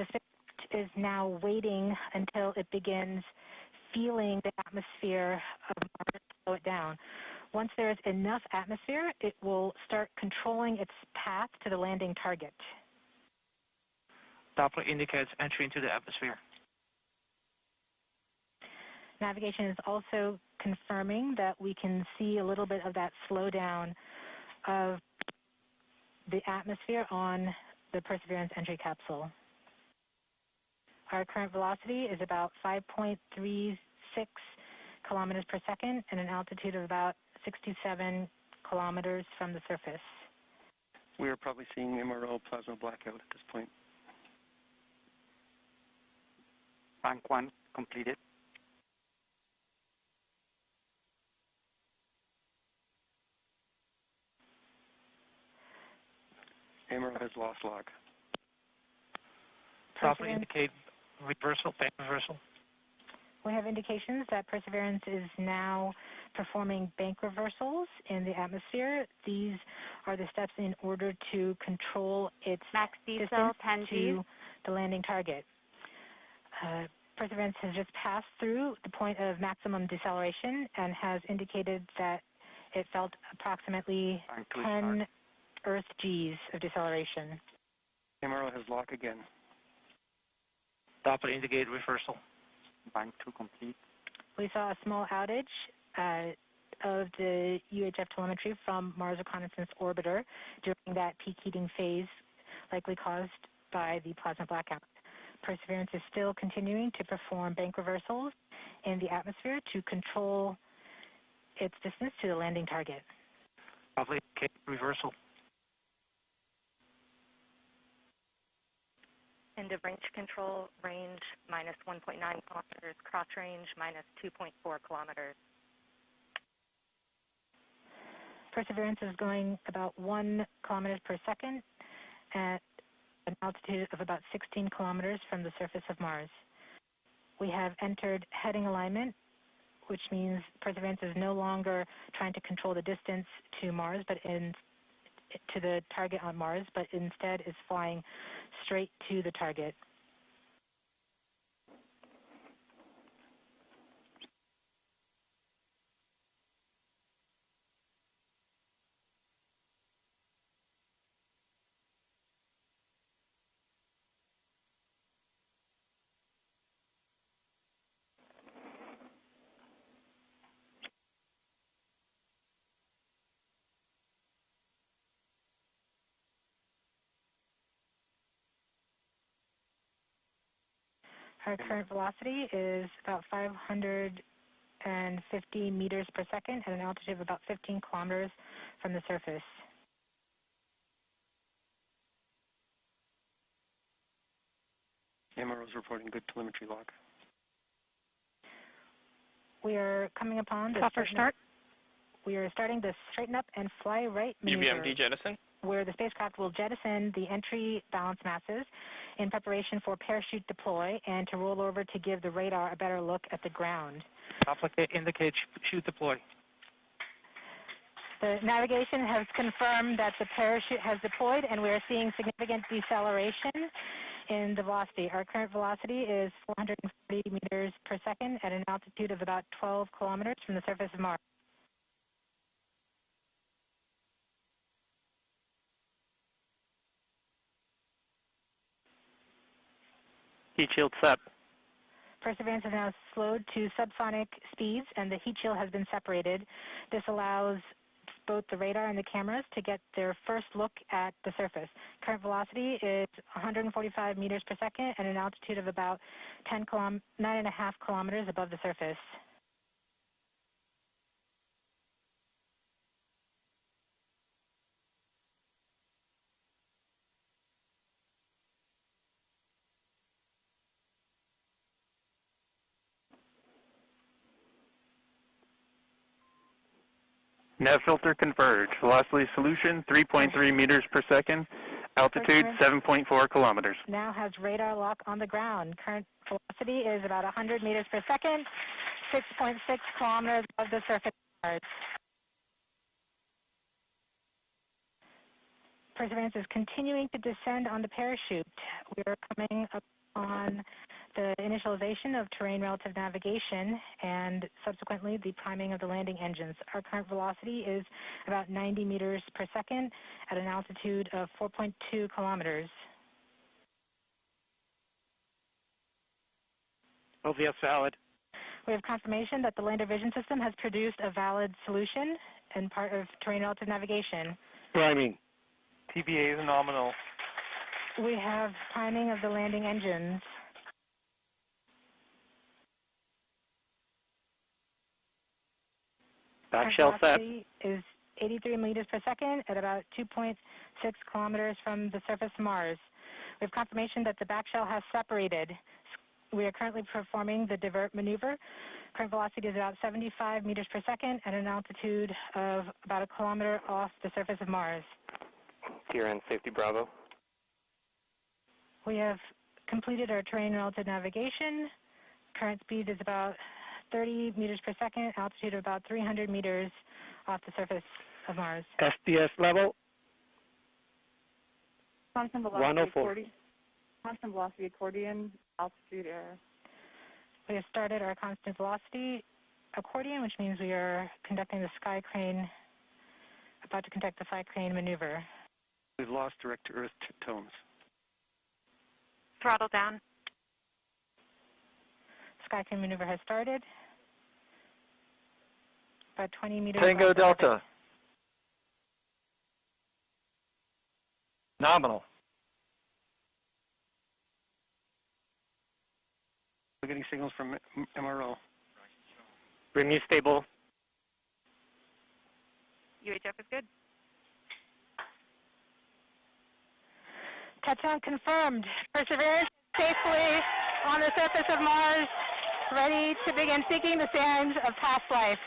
The spacecraft is now waiting until it begins feeling the atmosphere of Mars to slow it down. Once there is enough atmosphere, it will start controlling its path to the landing target. Doppler indicates entry into the atmosphere. Navigation is also confirming that we can see a little bit of that slowdown of the atmosphere on the Perseverance entry capsule. Our current velocity is about 5.36 kilometers per second and an altitude of about 67 kilometers from the surface. We are probably seeing MRO plasma blackout at this point. Bank 1 completed. MRO has lost log. Doppler indicate reversal, bank reversal. We have indications that Perseverance is now performing bank reversals in the atmosphere. These are the steps in order to control its distance to the landing target. Perseverance has just passed through the point of maximum deceleration and has indicated that it felt approximately 10 Earth Gs of deceleration. MRO has lock again. Doppler indicate reversal. Bank 2 complete. We saw a small outage of the UHF telemetry from Mars Reconnaissance Orbiter during that peak heating phase, likely caused by the plasma blackout. Perseverance is still continuing to perform bank reversals in the atmosphere to control its distance to the landing target. Doppler indicate reversal. End of range control, range minus 1.9 kilometers, cross range minus 2.4 kilometers. Perseverance is going about 1 kilometers per second at an altitude of about 16 kilometers from the surface of Mars. We have entered heading alignment, which means Perseverance is no longer trying to control the distance to Mars, but to the target on Mars, but instead is flying straight to the target. Our current velocity is about 550 meters per second at an altitude of about 15 kilometers from the surface. MRO is reporting good telemetry log. We are coming upon the We are starting the straighten up and fly right maneuver, UBMD jettison, where the spacecraft will jettison the entry balance masses in preparation for parachute deploy and to roll over to give the radar a better look at the ground. Doppler indicates chute deploy. The navigation has confirmed that the parachute has deployed and we are seeing significant deceleration in the velocity. Our current velocity is 440 meters per second at an altitude of about 12 kilometers from the surface of Mars. heat shield set. Perseverance is now slowed to subsonic speeds and the heat shield has been separated. This allows both the radar and the cameras to get their first look at the surface. Current velocity is 145 meters per second at an altitude of about 9.5 kilometers above the surface. Nav filter converge. Velocity solution 3.3 meters per second. Altitude 7.4 kilometers. Now has radar lock on the ground. Current velocity is about 100 meters per second, 6.6 kilometers above the surface of Mars. Perseverance is continuing to descend on the parachute. We are coming up on the initialization of terrain relative navigation and subsequently the priming of the landing engines. Our current velocity is about 90 meters per second at an altitude of 4.2 kilometers. LVS valid. We have confirmation that the lander vision system has produced a valid solution and part of terrain relative navigation. Priming. TBA is nominal. We have priming of the landing engines. Back Current shell set. velocity is 83 meters per second at about 2.6 kilometers from the surface of Mars. We have confirmation that the back shell has separated. We are currently performing the divert maneuver. Current velocity is about 75 meters per second at an altitude of about a kilometer off the surface of Mars. TRN Safety Bravo. We have completed our terrain relative navigation. Current speed is about 30 meters per second, altitude of about 300 meters off the surface of Mars. SDS level. Constant velocity 104. accordion. Constant velocity accordion, altitude error. We have started our constant velocity accordion, which means we are conducting the sky crane, about to conduct the sky crane maneuver. We've lost direct to Earth tones. Throttle down. Sky crane maneuver has started. About 20 meters. Tango off the Delta. orbit. Nominal. We're getting signals from MRO. Bring me stable. UHF is good. Touchdown confirmed. Perseverance safely on the surface of Mars, ready to begin seeking the sands of past life.